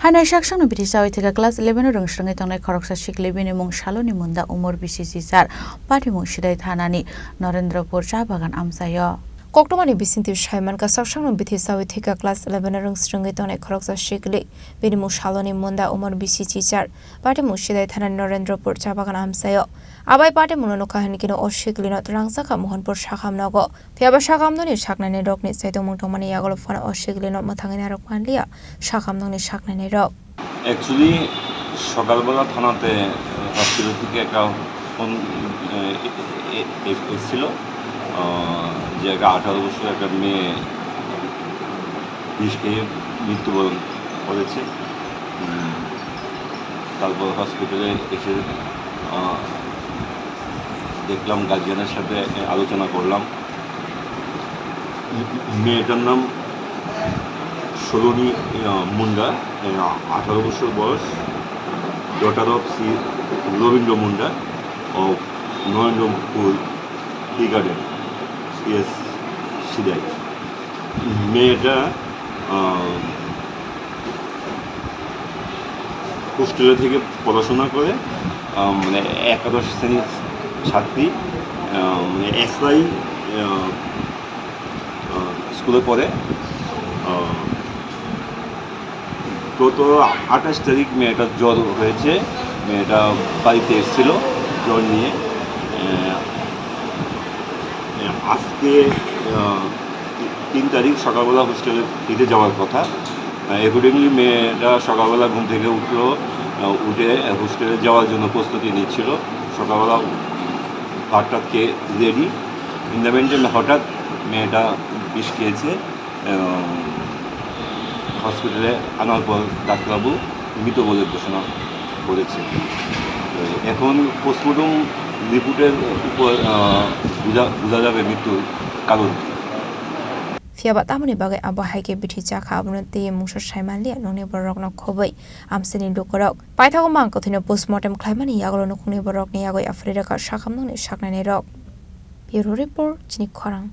Haino Sakno Bithi Chawi Thwikha class 11 Rwngswrwngwi Tongnai Khoroksa Sikli bini mung saloni munda umur BCC sar party mung sidai thanani Narendrapur cha bagan amsayo Koktomani bisinti Shaiman ka Sakno Bithi Chawi Thwikha class 11 Rwngswrwngwi Tongnai Khoroksa Sikli bini mung saloni munda umur BCC sar party mung sidai thanani Narendrapur cha bagan amsayo Abai party mung no kahani kino o Sikli no Rwngswrwngwi Mohanpur shakam nago Phiaba shakam no ni shaknani rokni saito mung tongmani yagolo phone o Sikli no mathangani rok manliya shakam no ni shaknani rok Actually, সকালবেলা থানাতে hospital থেকে একটা phone এসেছিল যে একটা 18 বছরের একটা মেয়ে বিষ খেয়ে মৃত্যুবরণ করেছে তারপর হসপিটালে এসে দেখলাম গার্জিয়ানের সাথে আলোচনা করলাম মেয়েটার নাম Soloni Munda, 18 বছর বয়স, daughter of Sri Ravindra Munda of Narendrapur Tea Garden, yes, Sidai. মেয়েটা হোস্টেলে থেকে পড়াশোনা করে মানে 11 শ্রেণীর ছাত্রী মানে এসআই স্কুলে পড়ে গত 28 তারিখ মেয়েটার জ্বর হয়েছে মেয়েটা বাড়িতে এসেছিল জ্বর নিয়ে আজকে 3 তারিখ সকালবেলা হোস্টেলে ফিরে যাওয়ার কথা অ্যাকর্ডিংলি মেয়েটা সকালবেলা ঘুম থেকে উঠে হোস্টেলে যাওয়ার জন্য প্রস্তুতি নিচ্ছিল সকালবেলা ভাতটা খেয়ে রেডি ইন দ্য মেনটেন হঠাৎ মেয়েটা বিষ খেয়েছে হসপিটালে আনার পর ডাক্তারবাবু মৃত বলে ঘোষণা করেছে এখন পোস্টমর্টম রিপোর্টের উপর বোঝা যাবে মৃত্যুর কারণ Phiaba tamani bagai abo haike bithi cha khabno te mungsa saimanli noni borok no khobai amseni dukorok paithago mang kothino postmortem khlaimani yagolo no khuni borok ni yagoi afrida ka shakamno ni shaknani rok Bureau report Chini Khorang